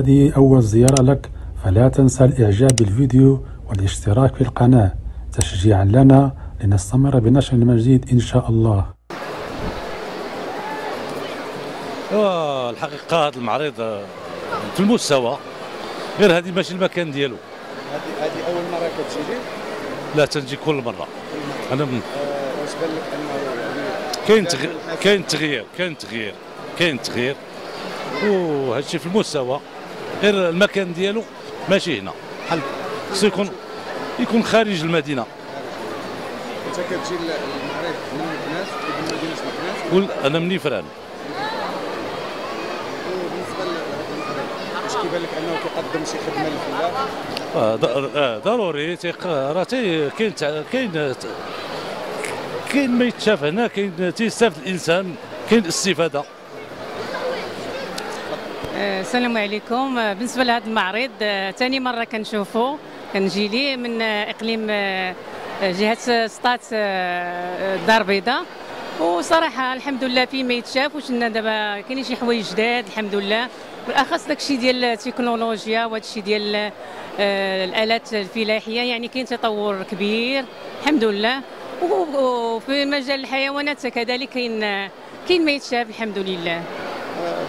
هذه أول زيارة لك، فلا تنسى الإعجاب بالفيديو والاشتراك في القناة تشجيعا لنا لنستمر بنشر المزيد إن شاء الله. الحقيقة هذا المعرض في المستوى، غير هذه ماشي المكان ديالو. هذه أول مرة كتجي ليه؟ لا، تنجي كل مرة. أنا واش بان لك أنه كاين تغيير وهذا الشيء في المستوى، غير المكان ديالو ماشي هنا، خصو يكون خارج المدينة. أنت كتجي للمعرض من مكناس، من مدينة مكناس؟ أنا من نيفران. بالنسبة لهذا المعرض واش كيبان لك أنه كيقدم شي خدمة للفلاح؟ ضروري. راه كاين ما يتشاف هنا، كاين تيستافد الانسان، كاين الاستفاده. السلام عليكم. بالنسبه لهذا المعرض ثاني مره كنشوفه، كنجي ليه من اقليم جهه سطات الدار البيضاء، وصراحه الحمد لله فيه ما يتشاف. وشنا دابا كاينين شي حوايج جداد الحمد لله، بالاخص داكشي ديال التكنولوجيا وهادشي ديال الالات الفلاحيه، يعني كاين تطور كبير الحمد لله. وفي مجال الحيوانات كذلك كاين ما يتشاف الحمد لله.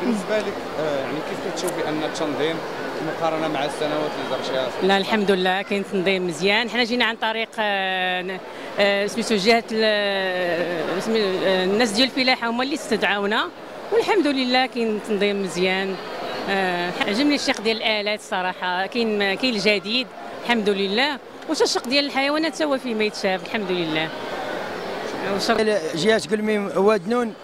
بالنسبه لك يعني كيف كتشوفي ان التنظيم مقارنه مع السنوات اللي درتيها؟ لا الحمد لله كاين تنظيم مزيان. حنا جينا عن طريق سميتو جهه الناس ديال الفلاحه هما اللي استدعاونا، والحمد لله كاين تنظيم مزيان. عجبني الشق ديال الالات صراحه، كاين الجديد الحمد لله. والشق ديال الحيوانات هو فيه ما يتشاف الحمد لله. جهه قلميم وادنون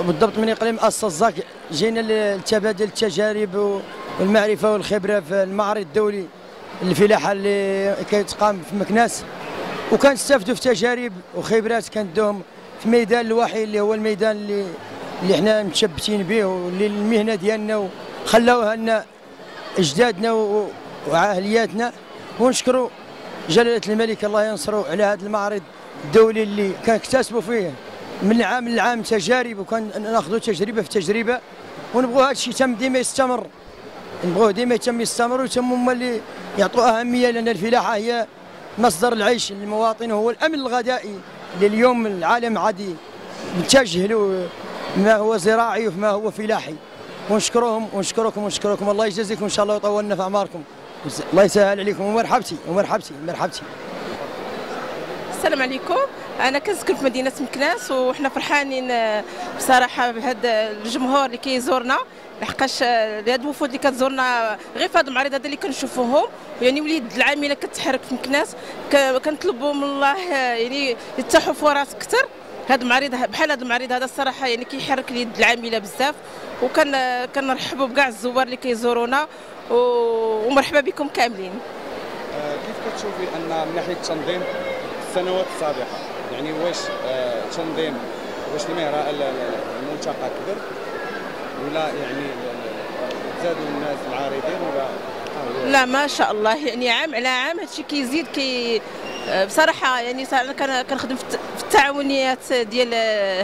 بالضبط من اقليم الصزاك، جينا لتبادل التجارب والمعرفه والخبره في المعرض الدولي للفلاحه اللي كيتقام في مكناس، وكنستافدوا في تجارب وخبرات كندوهم في ميدان الوحي اللي هو الميدان اللي حنا متشبتين به، واللي المهنه ديالنا وخلاوها لنا اجدادنا وعاهلياتنا. ونشكروا جلاله الملك الله ينصرو على هذا المعرض الدولي اللي كنكتسبوا فيه من عام لعام تجارب، وكناخذوا تجربه في تجربه، ونبغوا هذا الشيء تم ديما يستمر، نبغوه ديما يتم يستمر، ويتم هما اللي يعطوا اهميه، لان الفلاحه هي مصدر العيش للمواطن وهو الامن الغذائي اللي اليوم العالم عادي متجه له ما هو زراعي وما هو فلاحي. ونشكرهم ونشكركم ونشكركم، الله يجازيكم ان شاء الله ويطولنا في اعماركم، الله يسهل عليكم. ومرحبتي ومرحبتي مرحبتي. السلام عليكم. انا كنسكن في مدينه مكناس، وحنا فرحانين بصراحه بهذا الجمهور اللي كيزورنا، لحقاش هاد الوفود اللي كتزورنا غير في هذا المعرض هذا اللي كنشوفوهم، يعني وليد العامله كتحرك في مكناس. كنطلبوا من الله يعني يتاحوا فرص اكثر. هذا المعرض بحال هذا المعرض هذا الصراحه يعني كيحرك اليد العامله بزاف، كنرحبوا بكاع الزوار اللي كيزورونا، ومرحبا بكم كاملين. كيف كتشوفي ان من ناحيه التنظيم السنوات السابقه، يعني واش تنظيم، واش المهره الملتقى كبر ولا يعني زادوا الناس العارضين ولا؟ لا ما شاء الله، يعني عام على عام هادشي كيزيد بصراحه. يعني انا كنخدم في التعاونيات ديال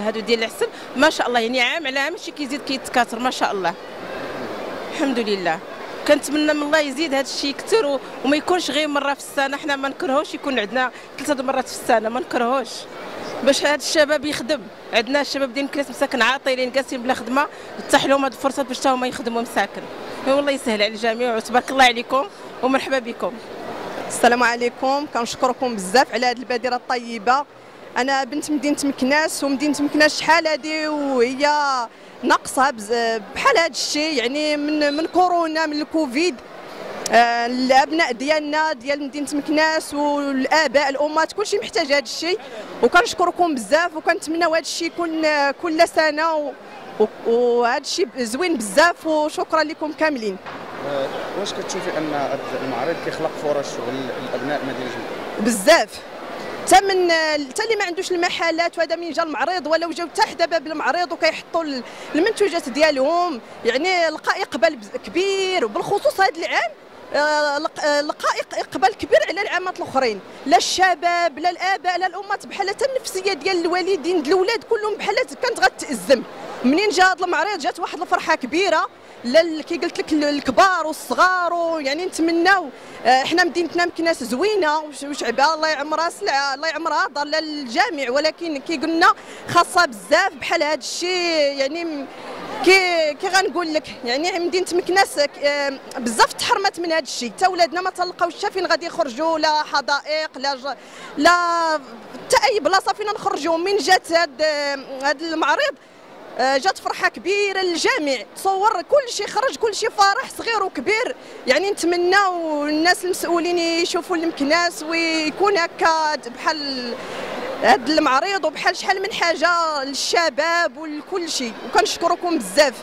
هادو ديال العسل، ما شاء الله يعني عام على عام هادشي كيزيد كيتكاثر ما شاء الله الحمد لله. كنتمنى من الله يزيد هذا الشيء كثر، وما يكونش غير مره في السنه. حنا ما نكرهوش يكون عندنا 3 مرات في السنه، ما نكرهوش، باش هذا الشباب يخدم. عندنا الشباب ديال مكناس مساكن عاطلين جالسين بلا خدمه، تتاح لهم هذه الفرصه باش حتى هما يخدموا مساكن. والله يسهل على الجميع، وتبارك الله عليكم ومرحبا بكم. السلام عليكم. كنشكركم بزاف على هذه البادره الطيبه. انا بنت مدينه مكناس، ومدينه مكناس شحال هذه وهي ناقصه بحال هذا الشيء، يعني من كورونا من الكوفيد. الابناء ديالنا ديال مدينه مكناس والاباء الامهات كلشي محتاج هذا الشيء، وكنشكركم بزاف، وكنتمناو هذا الشيء يكون كل سنه، وهذا الشيء زوين بزاف، وشكرا لكم كاملين. واش كتشوفي ان المعرض كيخلق فرص شغل لابناء مدينه بزاف؟ حتى اللي ما عندوش المحلات، وهذا من جا المعرض ولا جاو حتى حدا باب المعرض وكيحطوا المنتوجات ديالهم، يعني لقى اقبال كبير. وبالخصوص هذا العام لقى اقبال كبير على العامات الاخرين، لا الشباب لا الاباء لا الامهات، بحال حتى النفسيه ديال الوالدين ديال الاولاد كلهم بحال كانت غتأزم. منين جا هذا المعرض جات واحد الفرحه كبيره كي قلت لك الكبار والصغار، ويعني نتمناو احنا مدينتنا مكناس زوينه وشعبها الله يعمرها سلعه الله يعمرها دار للجميع، ولكن كي قلنا خاصها بزاف بحال هذا الشيء. يعني كي غنقول لك يعني مدينه مكناس بزاف تحرمت من هذا الشيء، حتى ولادنا ما تلقاوش فين غادي يخرجوا، لا حدائق لا حتى اي بلاصه فين نخرجوا. من جات هذا المعرض جات فرحه كبيره للجميع، تصور كل شيء خرج، كل شيء فرح صغير وكبير. يعني نتمناو الناس المسؤولين يشوفوا المكناس ويكون هكا بحال هذا المعرض وبحال شحال من حاجه للشباب ولكل شيء. وكنشكركم بزاف.